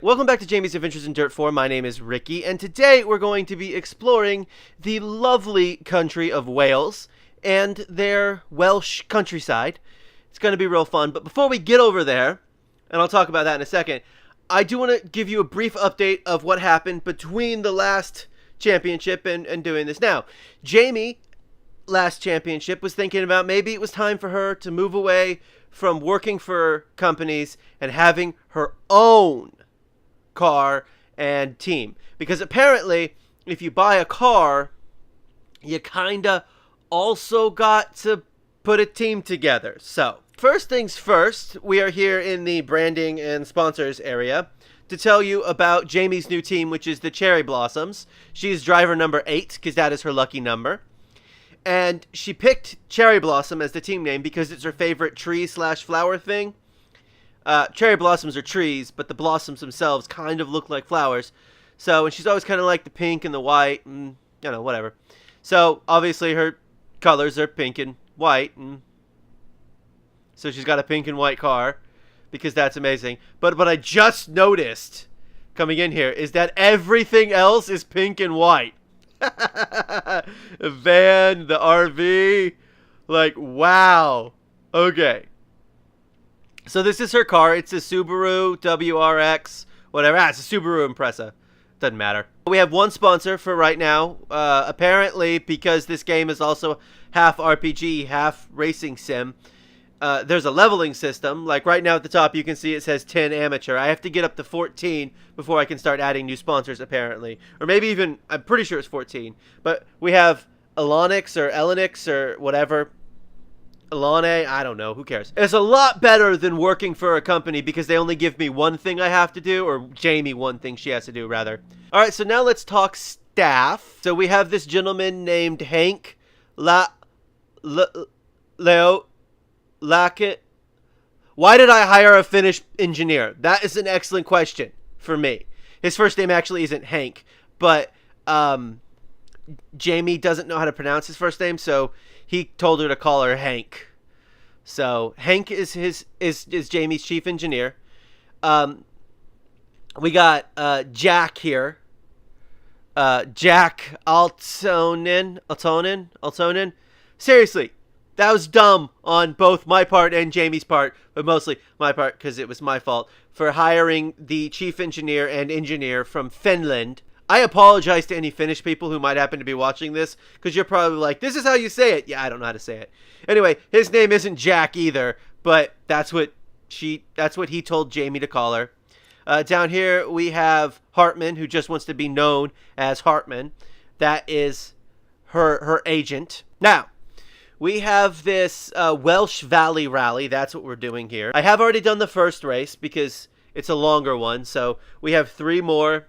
Welcome back to Jamie's Adventures in Dirt 4. My name is Ricky, and today we're going to be exploring the lovely country of Wales and their Welsh countryside. It's going to be real fun, but before we get over there, and I'll talk about that in a second, I do want to give you a brief update of what happened between the last championship and doing this now. Jamie, last championship, was thinking about maybe it was time for her to move away from working for companies and having her own car and team, because apparently if you buy a car you kinda also got to put a team together. So first things first, we are here in the branding and sponsors area to tell you about Jamie's new team, which is the Cherry Blossoms. She's driver number 8 because that is her lucky number, and she picked Cherry Blossom as the team name because it's her favorite tree/flower thing. Cherry blossoms are trees, but the blossoms themselves kind of look like flowers. So, and she's always kind of like the pink and the white and, you know, whatever. So, obviously her colors are pink and white. And so she's got a pink and white car because that's amazing. But what I just noticed coming in here is that everything else is pink and white. The van, the RV, like, wow. Okay. So this is her car. It's a Subaru WRX, whatever. It's a Subaru Impreza. Doesn't matter. We have one sponsor for right now. Apparently, because this game is also half RPG, half racing sim, there's a leveling system. Like right now at the top, you can see it says 10 amateur. I have to get up to 14 before I can start adding new sponsors, apparently. Or maybe even, I'm pretty sure it's 14. But we have Alonix or Elenix or whatever. Alane, I don't know, who cares? It's a lot better than working for a company because they only give me one thing I have to do, or Jamie one thing she has to do, rather. Alright, so now let's talk staff. So we have this gentleman named Hank Leo Lackett. Why did I hire a Finnish engineer? That is an excellent question for me. His first name actually isn't Hank, but Jamie doesn't know how to pronounce his first name, so he told her to call her Hank. So Hank is Jamie's chief engineer. We got Jack here. Jack Altonen. Seriously, that was dumb on both my part and Jamie's part, but mostly my part because it was my fault for hiring the chief engineer and engineer from Finland. I apologize to any Finnish people who might happen to be watching this, because you're probably like, this is how you say it. Yeah, I don't know how to say it. Anyway, his name isn't Jack either, but that's what he told Jamie to call her. Down here we have Hartman, who just wants to be known as Hartman. That is her agent. Now, we have this Welsh Valley Rally. That's what we're doing here. I have already done the first race because it's a longer one, so we have 3 more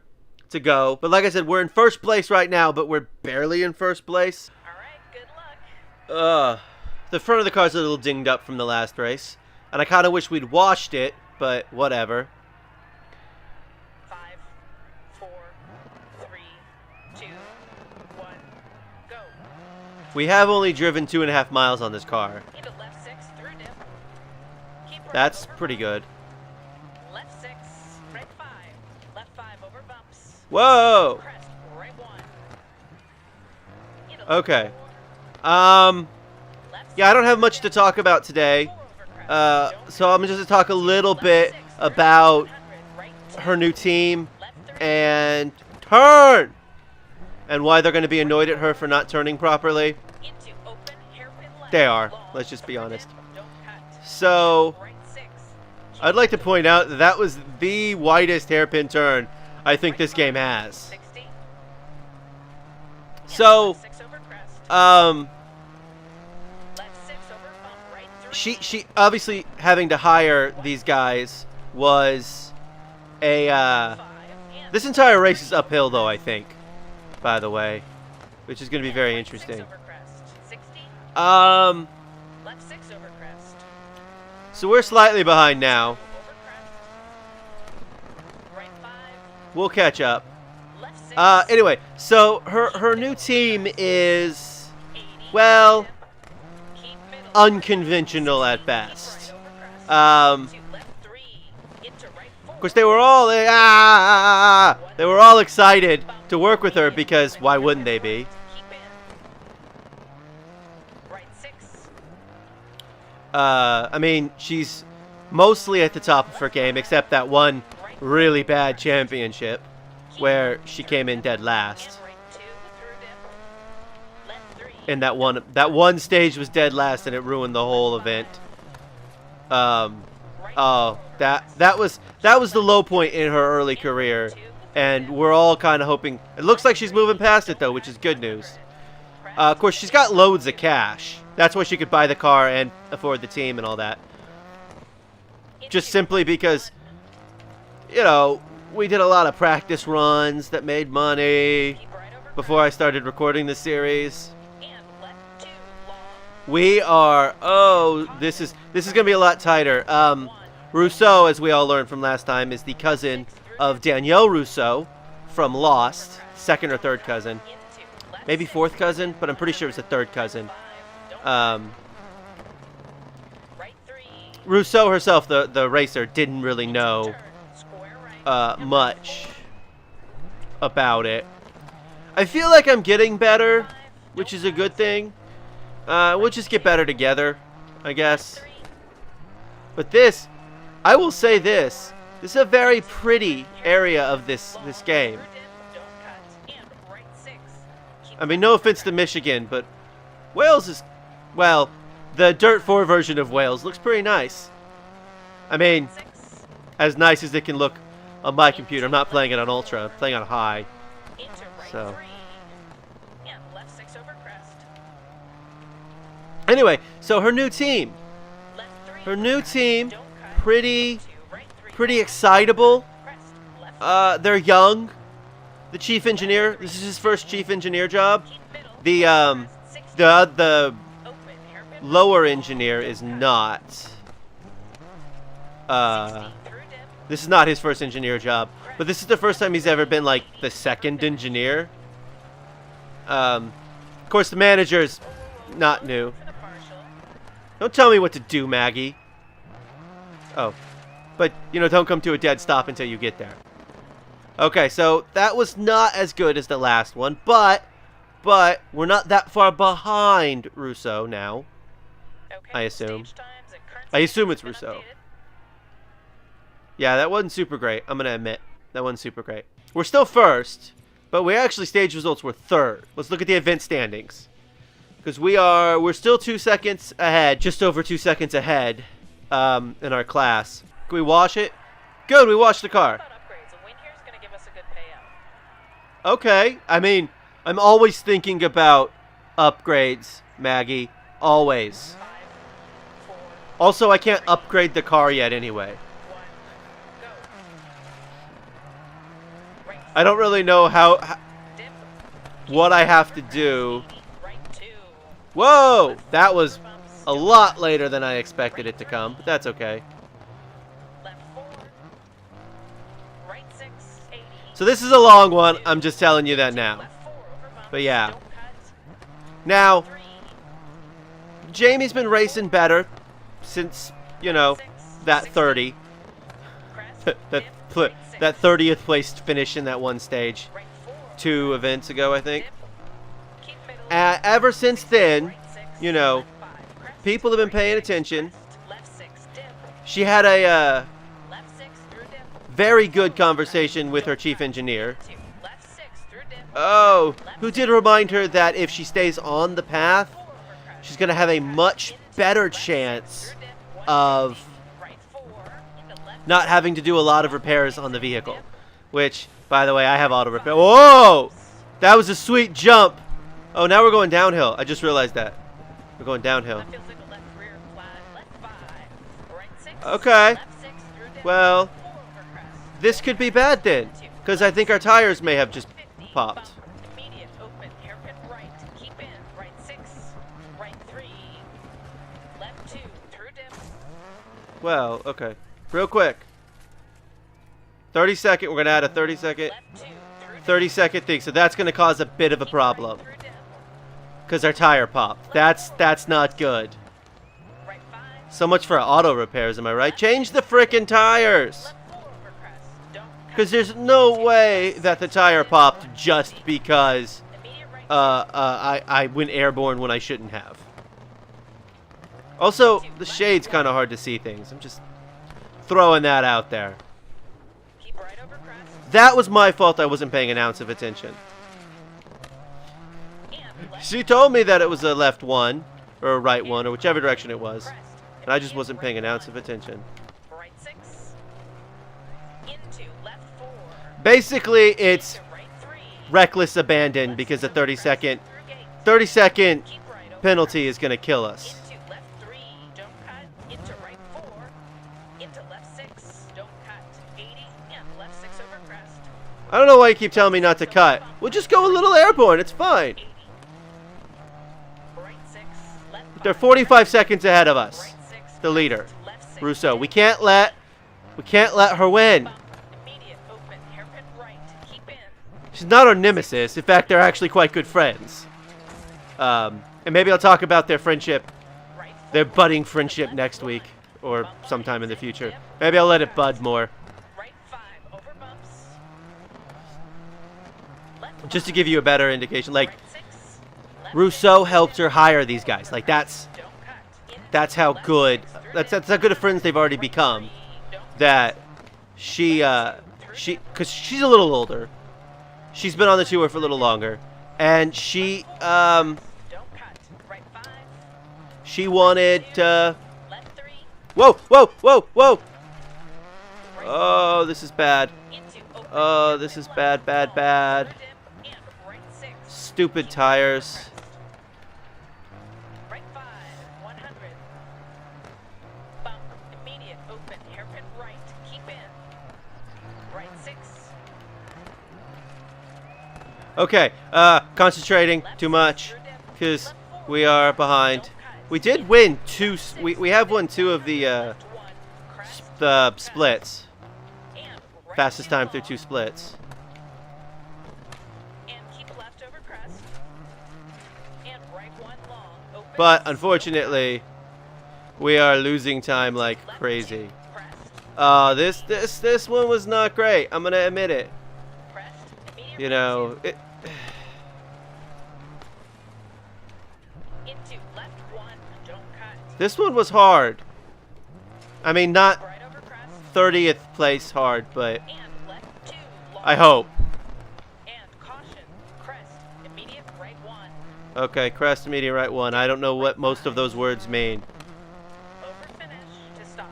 to go. But like I said, we're in first place right now, but we're barely in first place. Alright, good luck. The front of the car's a little dinged up from the last race, and I kind of wish we'd washed it, but whatever. 5, 4, 3, 2, 1, go. We have only driven 2.5 miles on this car. Keep it left 6 through dip. Keep right That's over pretty good. left 6, right 5, left 5 over bumps. Whoa! Crest, right 1. Okay. Left Yeah, I don't have much to talk about today. 4 over crest. So I'm just going to talk a little bit about her new team and turn! And why they're going to be annoyed at her for not turning properly. Into open hairpin left. They are. Long, Let's just be honest. don't cut. So, Right 6. I'd like to point out that that was the widest hairpin turn I think this game has. 60. So, Left 6 over crest. Left 6 over bump, right 3. she obviously having to hire these guys was a, 5 and this entire race is uphill though, I think, by the way, which is going to be very left 6 interesting. over crest. 60. Left 6 over crest. So we're slightly behind now. Over crest. Right 5. We'll catch up. Left 6. Anyway, so her new team is, 80. well, Keep middle. unconventional at best. Right over crest. Of To left 3. Into right 4. course, they were all They were all excited to work with her because why wouldn't they be? Keep in. Right 6. I mean, she's mostly at the top of her game, except that one really bad championship where she came in dead last. And right 2 through dip. Left 3. And that one stage was dead last, and it ruined the whole event. Oh, that was the low point in her early career, and we're all kind of hoping. It looks like she's moving past it though, which is good news. Of course, she's got loads of cash. That's why she could buy the car and afford the team and all that. Just simply because, you know, we did a lot of practice runs that made money before I started recording the series. And left 2 long. We are, oh, this is gonna be a lot tighter. Rousseau, as we all learned from last time, is the cousin of Danielle Rousseau from Lost, second or third cousin, Into left maybe 6. fourth cousin, but I'm pretty sure it's a third cousin. 5. Don't right 3. Rousseau herself, the racer, didn't really know Turn. Square right. much about it. I feel like I'm getting better, which is a good thing. We'll just get better together, I guess. 3. But this, I will say this is a very pretty area of this game. Through dip. Don't cut. And right 6. Keep I mean, no offense to Michigan, but Wales is, well, the DiRT4 version of Wales looks pretty nice. I mean, 6. as nice as it can look on my computer. I'm not playing it on Ultra, I'm playing on high. Into right So. 3. And left 6 over crest. Anyway, so her new team. Left 3. Her new team, Don't cut. pretty 2 right 3. pretty excitable. Crest. Left. They're young. The chief engineer, this is his first chief engineer job. Keep middle. The Crest 60. the Open. Hairpin. lower engineer is not. 60 through dip. This is not his first engineer job, but this is the first time he's ever been like the second engineer. Of course, the manager's not new. For the partial. Don't tell me what to do, Maggie. Oh, but you know, don't come to a dead stop until you get there. Okay, so that was not as good as the last one, but we're not that far behind Rousseau now. Okay. I assume. Stage times and current I assume it's stages have been Rousseau. updated. Yeah, that wasn't super great. I'm gonna admit that wasn't super great. We're still first, but we actually stage results were third. Let's look at the event standings, because we're still 2 seconds ahead, just over 2 seconds ahead, in our class. Can we wash it? Good, we washed the car. About upgrades. A win here is going to give us a good payout. Okay, I mean, I'm always thinking about upgrades, Maggie. Always. 5, 4, Also, I can't upgrade the car yet anyway. 1, go. Right I don't really know how dip. what I have to do. 80, right 2. Whoa! That was Bumps. a lot later than I expected it to come, but that's okay. Left 4. Right 6, 80. So this is a long one, I'm just telling you that now. Left 4 over bumps. But yeah. Don't cut. Now, 3, Jamie's been racing better since, you know, 6, that 60. 30. Crest, that, dip, pl- right 6. that 30th place finish in that one stage. Right 4. 2 events ago, I think. Dip. Keep middle. Ever since then, Right 6, you know, left 5, crest, people have been right paying 6, attention. crest, left 6, dip. She had a Left 6 through dip. very good conversation with her chief engineer. 2, left 6 through dip. Oh, who did remind her that if she stays on the path, 4 over crest. she's going to have a much better chance Through dip. of 150, right 4 into left. not having to do a lot of repairs on the vehicle. Which, by the way, I have auto repair. Whoa! That was a sweet jump. Oh, now we're going downhill. I just realized that. We're going downhill. That feels like a left rear flat. Left 5. Right 6. Okay. Left 6 through dip. Well, 4 over crest. this could be bad then, because I think our tires may have just 50, popped. bump, immediate open, hairpin right, keep in, right 6, right 3, left 2, through dip, Well, okay. Real quick. 30 second. We're going to add a 30 second. left 2, through dip, 30-second thing. So that's going to cause a bit of a keep problem, right through dip, because our tire popped. That's not good. right 5, So much for auto repairs, am I right? Change the frickin' tires. left 4 over crest, don't Because there's no way that the tire popped just because I went airborne when I shouldn't have. Also, the shade's kind of hard to see things. I'm just throwing that out there. Keep right over crest. That was my fault. I wasn't paying an ounce of attention. And left She told me that it was a left one, or a right one, or whichever direction it was. crest. And I just wasn't paying an ounce of attention. Right 6. Into left 4. Basically, it's To right 3. reckless abandon because the 30-second Through gate. 30-second Keep right over penalty is going to kill us. Into left 3. Don't cut. Into right 4. Into left 6. Don't cut. 80 and left 6 over crest. I don't know why you keep telling me not to cut. We'll just go a little airborne. It's fine. 80. Right 6. Left They're 5. 45 seconds ahead of us. Right 6. The leader, Left 6. Rousseau. We can't let her win. Bump. Immediate open. Hairpin right. Keep in. She's not our nemesis. In fact, they're actually quite good friends. And maybe I'll talk about their friendship, Right 4. their budding friendship next week or sometime in the future. Maybe I'll let it bud more. Right 5. Over bumps. Left Just to give you a better indication. Like, right 6. Left Rousseau helped her hire these guys. Like, that's Don't cut. that's how good, that's how good of friends they've already become. That because she's a little older. She's been on the tour for a little longer. And she Don't cut. Right 5. she wanted, Left 3. whoa, whoa, whoa, whoa. Oh, this is bad. Into open. Oh, this is bad, bad, bad. Third dip and right 6. Stupid tires. Right 5. 100. Bump. Immediate open. Hairpin right. Keep in. Right 6. Okay, concentrating too much because we are behind. We did win two. We have won 2 of the Left 1. Crest. splits. And right Fastest 2 time through long. 2 splits. And keep left over crest. And right 1 long. Open. But unfortunately, we are losing time like Left crazy. 2. Crest. This one was not great. I'm gonna admit it. Crest. Immediate You right know, 2. it, Into left 1. Don't cut. this one was hard. I mean, not Right over crest. 30th place hard, but And left 2. Long. I hope. And caution. Crest. Immediate right 1. Okay, crest immediate right 1. I don't know what most of those words mean. Over finish to stop.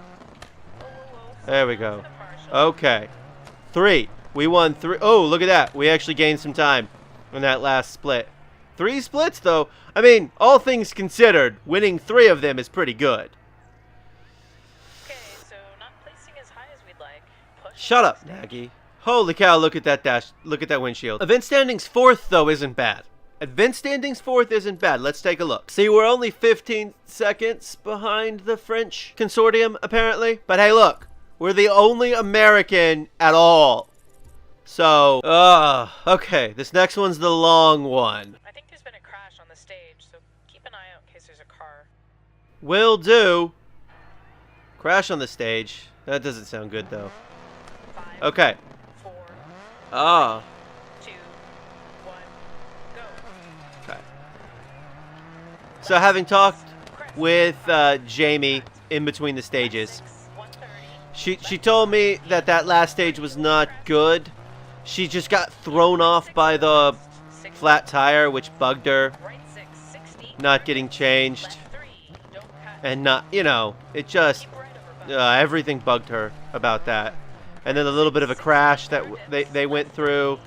Whoa, whoa, whoa. There we Slow go. down to the partial. Okay. 3. We won 3. Oh, look at that. We actually gained some time in that last split. 3 splits, though. I mean, all things considered, winning 3 of them is pretty good. Okay, so not placing as high as we'd like. Push Shut up, stage. Nagy. Holy cow, look at that dash. Look at that windshield. Event standings 4th, though, isn't bad. Event standings 4th isn't bad. Let's take a look. See, we're only 15 seconds behind the French consortium, apparently. But hey, look. We're the only American at all. So, okay. This next one's the long one. I think there's been a crash on the stage, so keep an eye out in case there's a car. Will do. Crash on the stage. That doesn't sound good, though. 5, Okay. 4, Ah. 2, 1, go. Okay. So having talked with Jamie in between the stages, 6, 130. she told me that last stage was not good. She just got thrown off by the 6, flat tire, which bugged her, right 6, 60. not getting changed, Left 3, don't cut. and not, you know, it just, Keep right over bump. everything bugged her about that. And then a little bit of a crash that they went through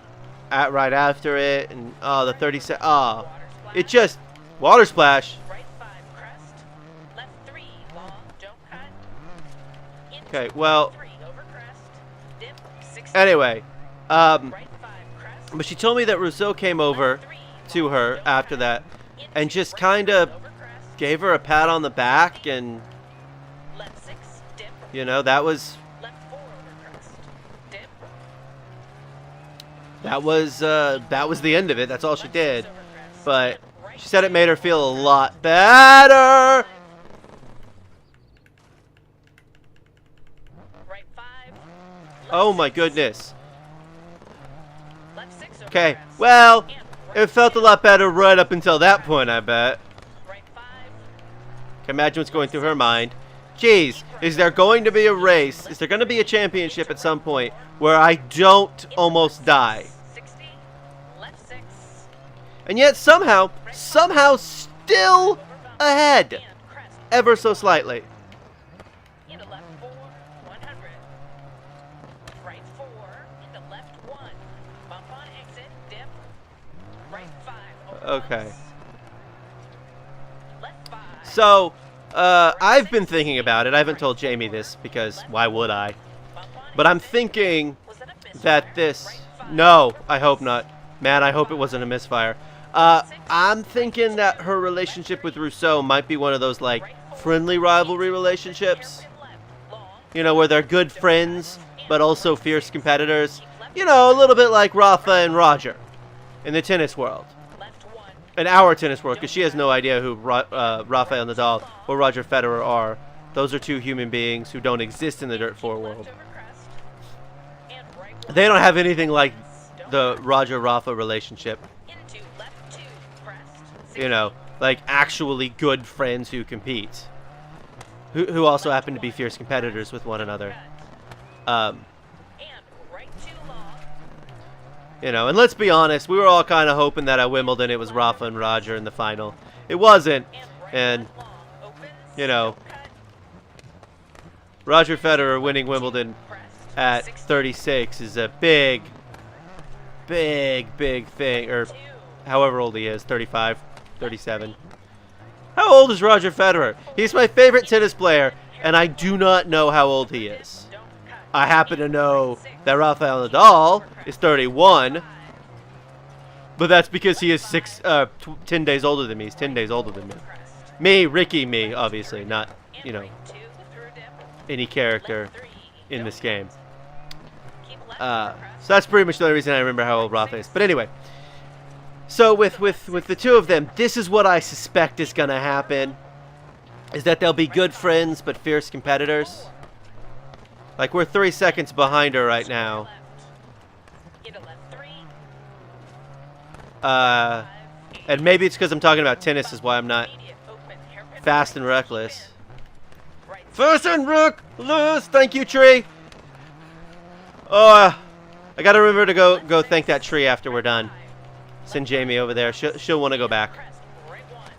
right after it, and the 30 se- Water splash. it just, water splash. Right 5, crest. Left 3, long, don't cut. Into Okay, well, 3, over crest. Dip, 60. anyway, Right 5, crest. but she told me that Rousseau came over Left 3, to her don't after cut. that Into and just right kind 3, of over crest. gave her a pat on the back, and Left 6, dip. you know, that was Left 4, over crest. Dip. that was the end of it. That's all she Left did. 6, over crest. But Dip, right she said it 2, made her feel a lot better. Right 5. Oh my goodness. Left 6 over Okay, crest. well, And it felt a lot better right up until that point, I bet. right 5. Can imagine what's going through her mind. Geez, is there going to be a race? Is there going to be a championship at some point where I don't almost die? 60. Left 6. And yet somehow still ahead. And crest. Ever so slightly. Into left 4. 100. Right 4. Into left 1. Bump on exit. Dip. Right 5. Over Okay. bumps. Left 5. So, I've been thinking about it. I haven't told Jamie this because why would I? Bump on But I'm exit. thinking Was that a misfire? that this... Right 5. No, I hope not. Man, I hope it wasn't a misfire. I'm thinking that her relationship with Rousseau might be one of those, like, friendly rivalry relationships. Hairpin left. Long. You know, where they're good friends, but also fierce competitors. You know, a little bit like Rafa and Roger in the tennis world. Left 1. In our tennis world, because she has no idea who Rafael Nadal or Roger Federer are. Those are two human beings who don't exist in the Dirt 4 world. Left over crest. And right 1. They don't have anything like the Roger-Rafa relationship. Into left 2. Crest. You know, like actually good friends who compete. Who also happen to be fierce competitors with one another. And right 2 long. You know, and let's be honest, we were all kind of hoping that at Wimbledon it was Rafa and Roger in the final. It wasn't. And right And, left long. Opens. you know, Don't cut. Roger Federer winning Wimbledon Crest. at 60. 36 is a big thing. Or 2. however old he is, 35, 37. How old is Roger Federer? He's my favorite tennis player, and I do not know how old he is. Don't cut. I happen to know that Rafael Nadal is 31, but that's because he is 10 days older than me. He's 10 days older than me. Crest. Me, Ricky, me, obviously, not, you know, Right 2 through dip. any character Left 3. in Don't this game. keep left over crest. So that's pretty much the only reason I remember how old Rafa is. But anyway, so with the two of them, this is what I suspect is going to happen, is that they'll be good friends but fierce competitors. Like, we're 3 seconds behind her right now. Left. Into left 3. And maybe it's because I'm talking about tennis is why I'm not Immediate open. Hairpin fast right. and reckless. Right. Fast and reckless! Thank you, tree! Oh, I gotta remember to go thank that tree after we're done. Send Jamie over there. She'll want to go back. Crest. Right 1.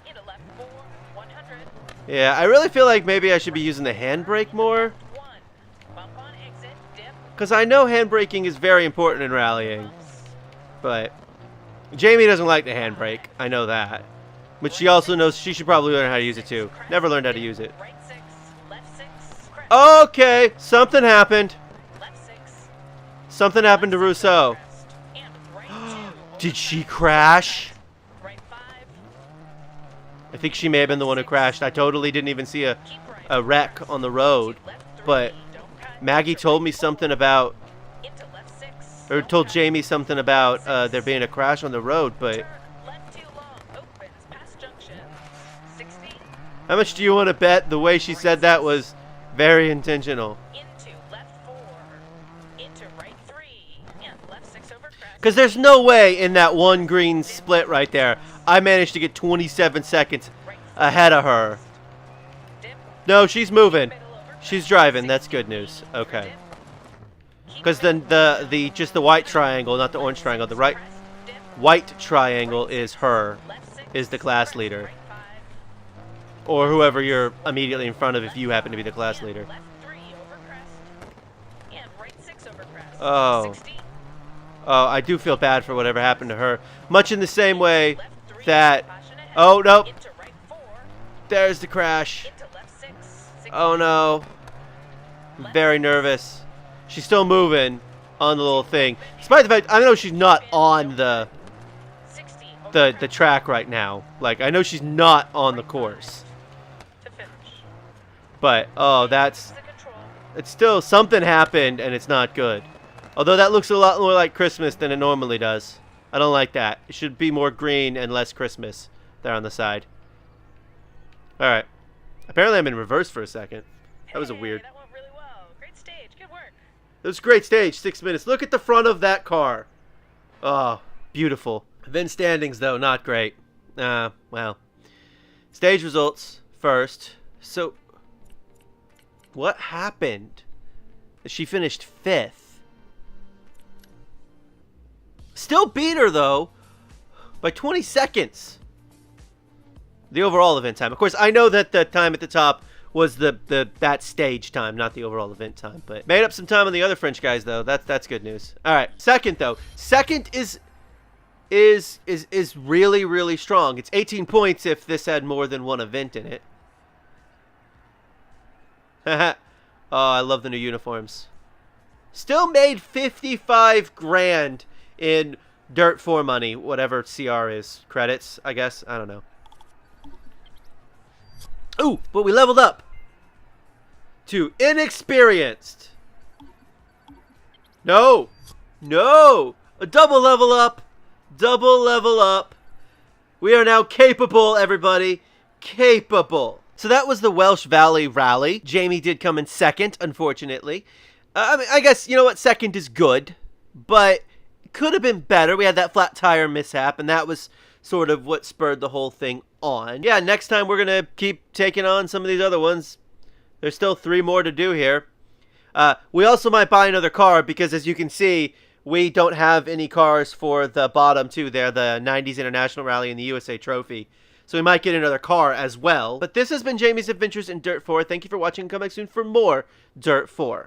Into left 4. 100. Yeah, I really feel like maybe I should be using the handbrake more. 1. Bump on exit. Dip. Because I know handbraking is very important in rallying. Bumps. But Jamie doesn't like the handbrake. I know that. But she also knows she should probably learn how to use it too. Never learned how to use it. Right 6. Left 6. Crest. Okay, something happened. Left 6. Something happened to Rousseau. Crest. And right 2. Did she crash? Right 5. I think she may have been the one who crashed. I totally didn't even see a Keep right. wreck on the road. Left 3. But Don't cut. Maggie told me something about, Into left 6. or told Jamie something about there being a crash on the road, but Turn. Left 2 long. Opens. Past junction. 60. how much do you want to bet the way she said that was very intentional? Into left 4. Into right 3. And left 6 over crest. Because there's no way in that one green split right there, I managed to get 27 seconds ahead of her. Dip. No, she's moving. Middle over crest. She's driving. That's good news. Okay. Because then the just the white triangle, not the orange triangle, the right white triangle is her, is the class leader. Or whoever you're immediately in front of if you happen to be the class leader. Left 3 over crest. And right 6 over crest. Oh. 60. Oh, I do feel bad for whatever happened to her. Much in the same way Left 3. that... Caution ahead. Oh, nope. Into right 4. There's the crash. Into left 6. 60. Oh, no. I'm very nervous. She's still moving on the little thing. Despite the fact, I know she's not on the 60 over the track right now. Like, I know she's not on the course. to finish. But, oh, that's... The control. It's still... Something happened, and it's not good. Although that looks a lot more like Christmas than it normally does. I don't like that. It should be more green and less Christmas there on the side. Alright. Apparently I'm in reverse for a second. That was a Hey, weird... That went really well. Great stage. Good work. It was a great stage, 6 minutes. Look at the front of that car. Oh, beautiful. VIN standings, though, not great. Well. Stage results first. So, what happened? She finished 5th. Still beat her, though, by 20 seconds. The overall event time. Of course, I know that the time at the top was that stage time, not the overall event time. But made up some time on the other French guys, though. That's good news. All right, second though. Second is really, really strong. It's 18 points if this had more than one event in it. Haha. Oh, I love the new uniforms. Still made 55 grand in Dirt 4 money, whatever CR is. Credits, I guess. I don't know. Ooh, but we leveled up to inexperienced. No. No. A double level up. Double level up. We are now capable, everybody. Capable. So that was the Welsh Valley Rally. Jamie did come in second, unfortunately. I mean, I guess, you know what? Second is good, but it could have been better. We had that flat tire mishap, and that was sort of what spurred the whole thing on. Yeah, next time we're going to keep taking on some of these other ones. There's still 3 more to do here. We also might buy another car because, as you can see, we don't have any cars for the bottom two there, the 90s International Rally and the USA Trophy. So we might get another car as well. But this has been Jamie's Adventures in Dirt 4. Thank you for watching. Come back soon for more Dirt 4.